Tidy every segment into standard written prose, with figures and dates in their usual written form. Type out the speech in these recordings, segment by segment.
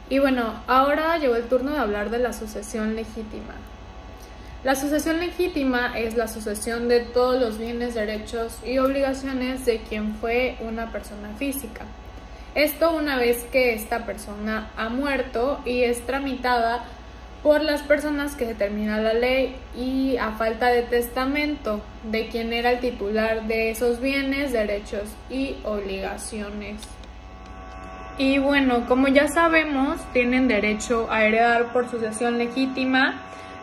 Y bueno, ahora llegó el turno de hablar de la sucesión legítima. La sucesión legítima es la sucesión de todos los bienes, derechos y obligaciones de quien fue una persona física. Esto una vez que esta persona ha muerto y es tramitada por las personas que determina la ley y a falta de testamento de quien era el titular de esos bienes, derechos y obligaciones. Y bueno, como ya sabemos, tienen derecho a heredar por sucesión legítima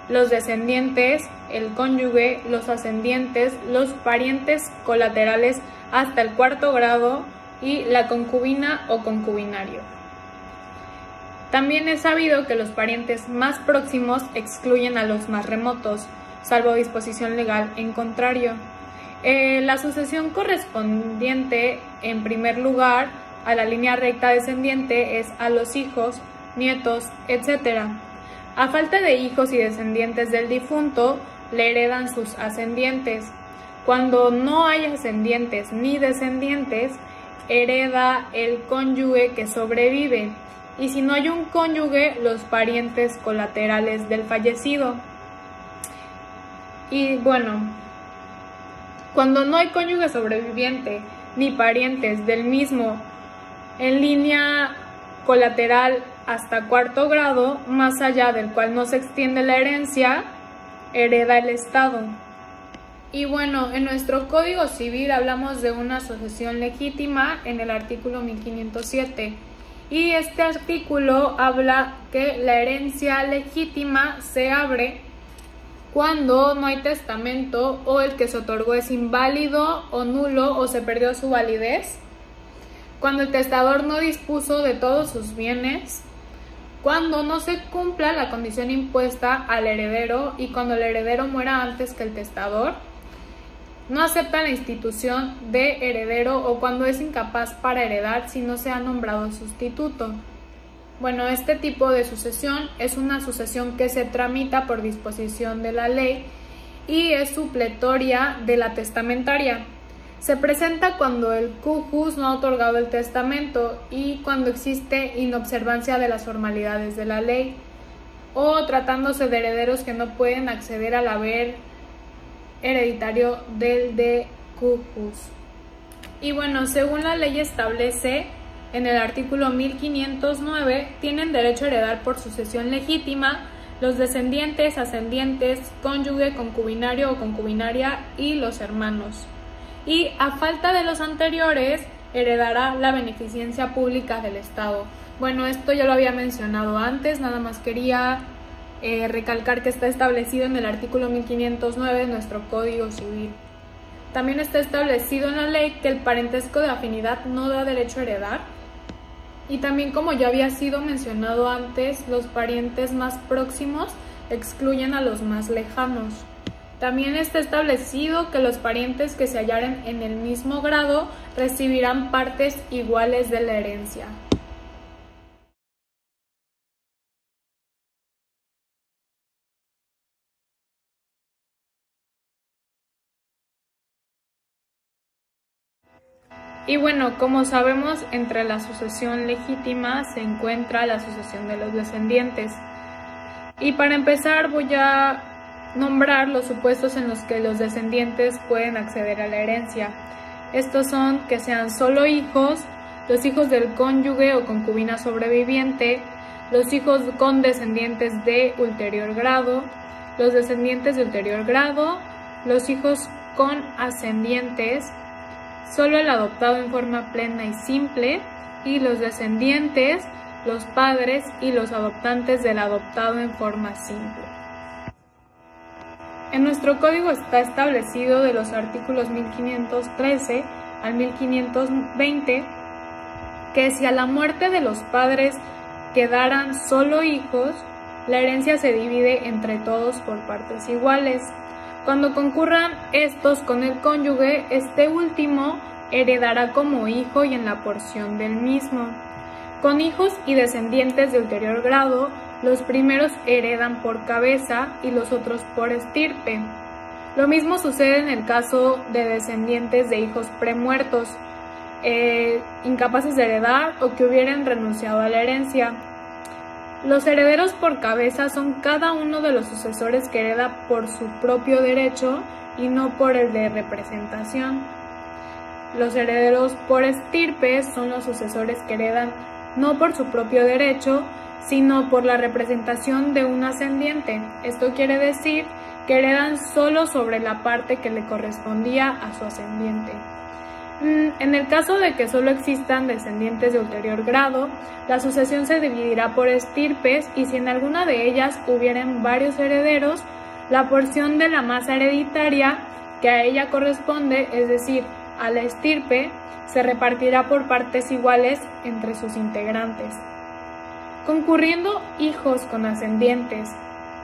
los descendientes, el cónyuge, los ascendientes, los parientes colaterales hasta el cuarto grado y la concubina o concubinario. También es sabido que los parientes más próximos excluyen a los más remotos, salvo disposición legal en contrario. La sucesión correspondiente, en primer lugar, a la línea recta descendiente es a los hijos, nietos, etc. A falta de hijos y descendientes del difunto, le heredan sus ascendientes. Cuando no hay ascendientes ni descendientes, hereda el cónyuge que sobrevive. Y si no hay un cónyuge, los parientes colaterales del fallecido. Y bueno, cuando no hay cónyuge sobreviviente ni parientes del mismo en línea colateral hasta cuarto grado, más allá del cual no se extiende la herencia, hereda el Estado. Y bueno, en nuestro Código Civil hablamos de una sucesión legítima en el artículo 1507. Y este artículo habla que la herencia legítima se abre cuando no hay testamento o el que se otorgó es inválido o nulo o se perdió su validez, cuando el testador no dispuso de todos sus bienes, cuando no se cumpla la condición impuesta al heredero y cuando el heredero muera antes que el testador, no acepta la institución de heredero o cuando es incapaz para heredar si no se ha nombrado sustituto. Bueno, este tipo de sucesión es una sucesión que se tramita por disposición de la ley y es supletoria de la testamentaria. Se presenta cuando el cujus no ha otorgado el testamento y cuando existe inobservancia de las formalidades de la ley o tratándose de herederos que no pueden acceder al haber hereditario del de cujus. Y bueno, según la ley establece en el artículo 1509, tienen derecho a heredar por sucesión legítima los descendientes, ascendientes, cónyuge, concubinario o concubinaria y los hermanos. Y a falta de los anteriores, heredará la beneficencia pública del Estado. Bueno, esto ya lo había mencionado antes, nada más quería recalcar que está establecido en el artículo 1509 de nuestro Código Civil. También está establecido en la ley que el parentesco de afinidad no da derecho a heredar. Y también, como ya había sido mencionado antes, los parientes más próximos excluyen a los más lejanos. También está establecido que los parientes que se hallaren en el mismo grado recibirán partes iguales de la herencia. Y bueno, como sabemos, entre la sucesión legítima se encuentra la sucesión de los descendientes. Y para empezar voy a nombrar los supuestos en los que los descendientes pueden acceder a la herencia. Estos son que sean solo hijos, los hijos del cónyuge o concubina sobreviviente, los hijos con descendientes de ulterior grado, los descendientes de ulterior grado, los hijos con ascendientes, solo el adoptado en forma plena y simple, y los descendientes, los padres y los adoptantes del adoptado en forma simple. En nuestro código está establecido de los artículos 1513 al 1520 que si a la muerte de los padres quedaran solo hijos, la herencia se divide entre todos por partes iguales. Cuando concurran estos con el cónyuge, este último heredará como hijo y en la porción del mismo. Con hijos y descendientes de ulterior grado, los primeros heredan por cabeza y los otros por estirpe. Lo mismo sucede en el caso de descendientes de hijos premuertos, incapaces de heredar o que hubieran renunciado a la herencia. Los herederos por cabeza son cada uno de los sucesores que hereda por su propio derecho y no por el de representación. Los herederos por estirpe son los sucesores que heredan no por su propio derecho, sino por la representación de un ascendiente. Esto quiere decir que heredan solo sobre la parte que le correspondía a su ascendiente. En el caso de que solo existan descendientes de ulterior grado, la sucesión se dividirá por estirpes y si en alguna de ellas hubieran varios herederos, la porción de la masa hereditaria que a ella corresponde, es decir, a la estirpe, se repartirá por partes iguales entre sus integrantes. Concurriendo hijos con ascendientes,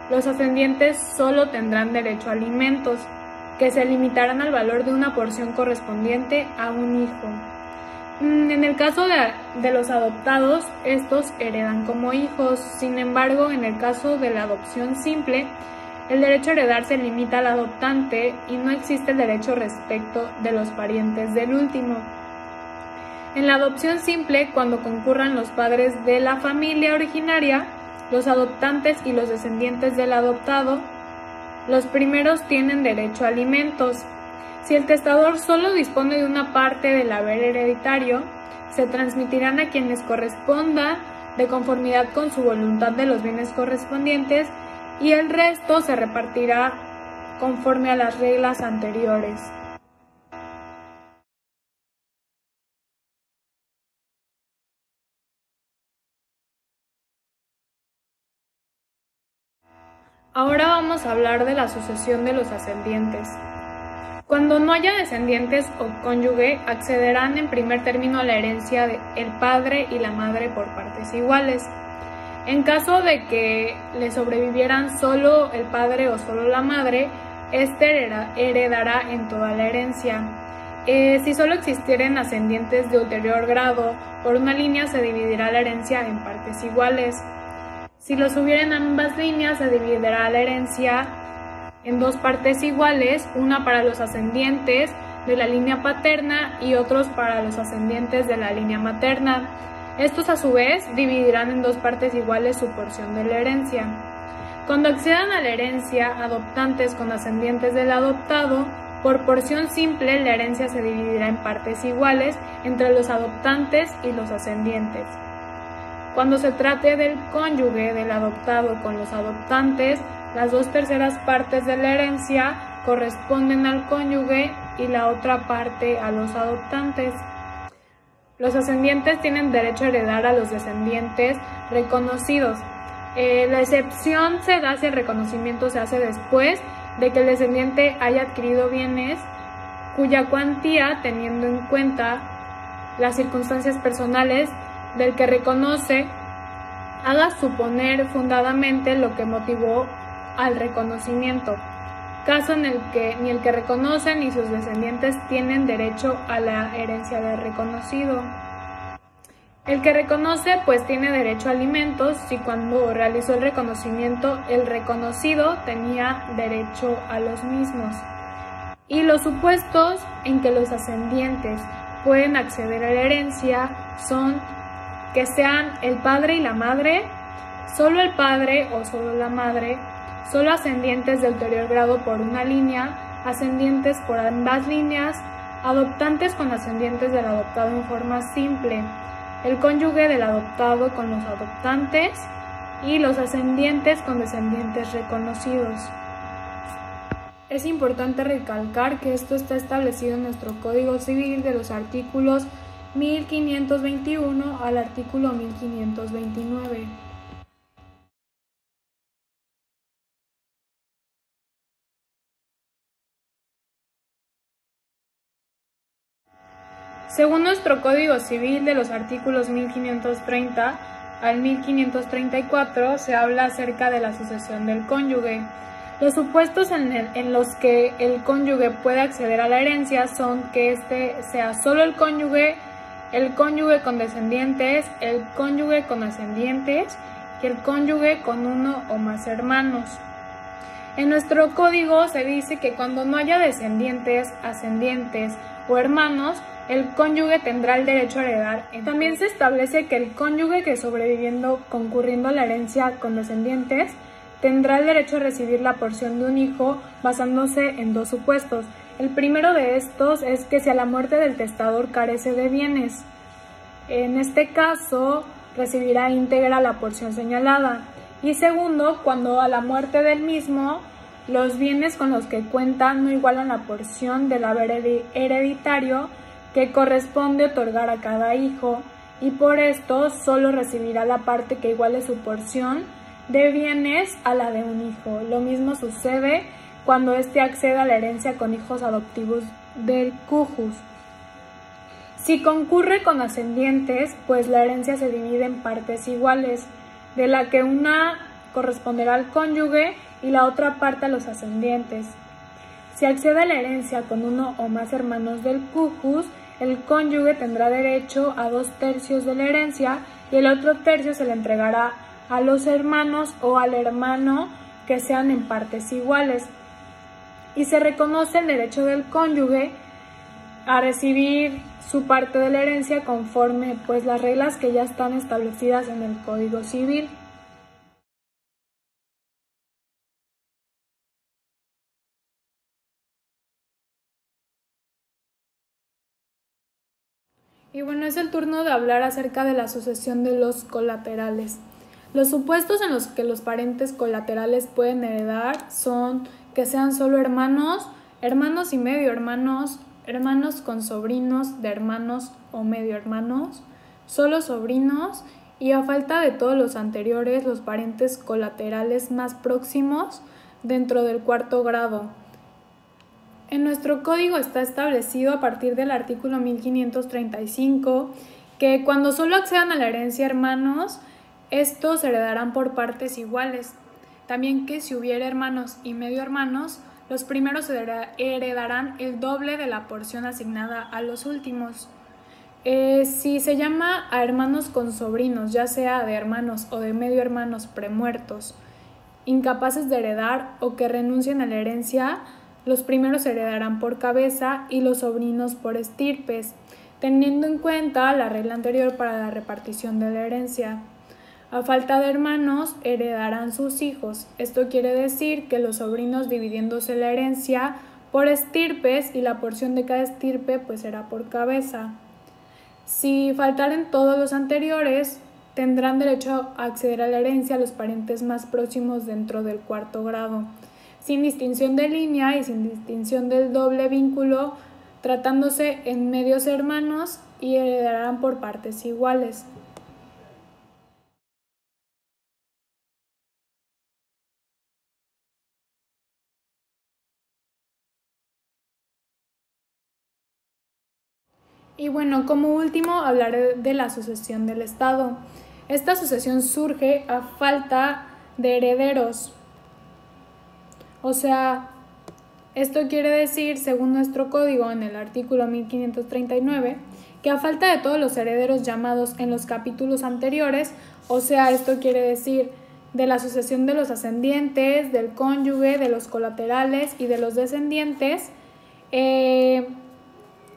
los ascendientes solo tendrán derecho a alimentos, que se limitarán al valor de una porción correspondiente a un hijo. En el caso de los adoptados, estos heredan como hijos. Sin embargo, en el caso de la adopción simple, el derecho a heredar se limita al adoptante y no existe el derecho respecto de los parientes del último. En la adopción simple, cuando concurran los padres de la familia originaria, los adoptantes y los descendientes del adoptado, los primeros tienen derecho a alimentos. Si el testador solo dispone de una parte del haber hereditario, se transmitirán a quienes corresponda de conformidad con su voluntad de los bienes correspondientes y el resto se repartirá conforme a las reglas anteriores. Ahora vamos a hablar de la sucesión de los ascendientes. Cuando no haya descendientes o cónyuge, accederán en primer término a la herencia el padre y la madre por partes iguales. En caso de que le sobrevivieran solo el padre o solo la madre, éste heredará en toda la herencia. Si solo existieren ascendientes de ulterior grado, por una línea se dividirá la herencia en partes iguales. Si los hubiera en ambas líneas, se dividirá la herencia en dos partes iguales, una para los ascendientes de la línea paterna y otros para los ascendientes de la línea materna. Estos a su vez dividirán en dos partes iguales su porción de la herencia. Cuando accedan a la herencia adoptantes con ascendientes del adoptado, por porción simple la herencia se dividirá en partes iguales entre los adoptantes y los ascendientes. Cuando se trate del cónyuge del adoptado con los adoptantes, las 2/3 partes de la herencia corresponden al cónyuge y la otra parte a los adoptantes. Los ascendientes tienen derecho a heredar a los descendientes reconocidos. La excepción se da si el reconocimiento se hace después de que el descendiente haya adquirido bienes cuya cuantía, teniendo en cuenta las circunstancias personales del que reconoce, haga suponer fundadamente lo que motivó al reconocimiento, caso en el que ni el que reconoce ni sus descendientes tienen derecho a la herencia del reconocido. El que reconoce pues tiene derecho a alimentos si cuando realizó el reconocimiento el reconocido tenía derecho a los mismos. Y los supuestos en que los ascendientes pueden acceder a la herencia son que sean el padre y la madre, solo el padre o solo la madre, solo ascendientes de ulterior grado por una línea, ascendientes por ambas líneas, adoptantes con ascendientes del adoptado en forma simple, el cónyuge del adoptado con los adoptantes y los ascendientes con descendientes reconocidos. Es importante recalcar que esto está establecido en nuestro Código Civil de los artículos 1521 al artículo 1529. Según nuestro Código Civil de los artículos 1530 al 1534 se habla acerca de la sucesión del cónyuge. Los supuestos en los que el cónyuge puede acceder a la herencia son que éste sea solo el cónyuge con descendientes, el cónyuge con ascendientes y el cónyuge con uno o más hermanos. En nuestro código se dice que cuando no haya descendientes, ascendientes o hermanos, el cónyuge tendrá el derecho a heredar. También se establece que el cónyuge que sobreviviendo concurriendo la herencia con descendientes tendrá el derecho a recibir la porción de un hijo basándose en dos supuestos. El primero de estos es que si a la muerte del testador carece de bienes, en este caso recibirá íntegra la porción señalada. Y segundo, cuando a la muerte del mismo los bienes con los que cuenta no igualan la porción del haber hereditario que corresponde otorgar a cada hijo, y por esto solo recibirá la parte que iguale su porción de bienes a la de un hijo. Lo mismo sucede cuando éste accede a la herencia con hijos adoptivos del cujus. Si concurre con ascendientes, pues la herencia se divide en partes iguales, de la que una corresponderá al cónyuge y la otra parte a los ascendientes. Si accede a la herencia con uno o más hermanos del cujus, el cónyuge tendrá derecho a 2/3 de la herencia y el otro tercio se le entregará a los hermanos o al hermano que sean en partes iguales. Y se reconoce el derecho del cónyuge a recibir su parte de la herencia conforme pues las reglas que ya están establecidas en el Código Civil. Y bueno, es el turno de hablar acerca de la sucesión de los colaterales. Los supuestos en los que los parientes colaterales pueden heredar son que sean solo hermanos, hermanos y medio hermanos, hermanos con sobrinos de hermanos o medio hermanos, solo sobrinos y, a falta de todos los anteriores, los parientes colaterales más próximos dentro del cuarto grado. En nuestro código está establecido a partir del artículo 1535 que cuando solo accedan a la herencia hermanos, estos heredarán por partes iguales. También que si hubiera hermanos y medio hermanos, los primeros heredarán el doble de la porción asignada a los últimos. Si se llama a hermanos con sobrinos, ya sea de hermanos o de medio hermanos premuertos, incapaces de heredar o que renuncien a la herencia, los primeros heredarán por cabeza y los sobrinos por estirpes, teniendo en cuenta la regla anterior para la repartición de la herencia. A falta de hermanos, heredarán sus hijos. Esto quiere decir que los sobrinos dividiéndose la herencia por estirpes y la porción de cada estirpe pues será por cabeza. Si faltaren todos los anteriores, tendrán derecho a acceder a la herencia los parientes más próximos dentro del cuarto grado, sin distinción de línea y sin distinción del doble vínculo, tratándose en medios hermanos, y heredarán por partes iguales. Y bueno, como último hablaré de la sucesión del Estado. Esta sucesión surge a falta de herederos. O sea, esto quiere decir, según nuestro código en el artículo 1539, que a falta de todos los herederos llamados en los capítulos anteriores, o sea, esto quiere decir de la sucesión de los ascendientes, del cónyuge, de los colaterales y de los descendientes,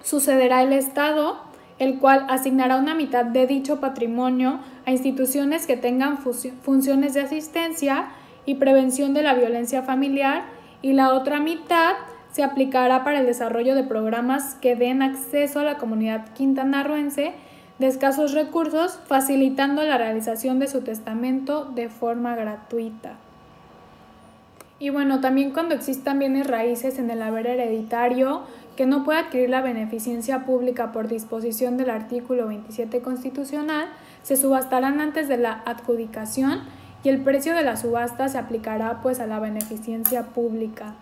sucederá el Estado, el cual asignará una mitad de dicho patrimonio a instituciones que tengan funciones de asistencia y prevención de la violencia familiar, y la otra mitad se aplicará para el desarrollo de programas que den acceso a la comunidad quintanarroense de escasos recursos, facilitando la realización de su testamento de forma gratuita. Y bueno, también cuando existan bienes raíces en el haber hereditario que no pueda adquirir la beneficencia pública por disposición del artículo 27 constitucional, se subastarán antes de la adjudicación y el precio de la subasta se aplicará pues a la beneficencia pública.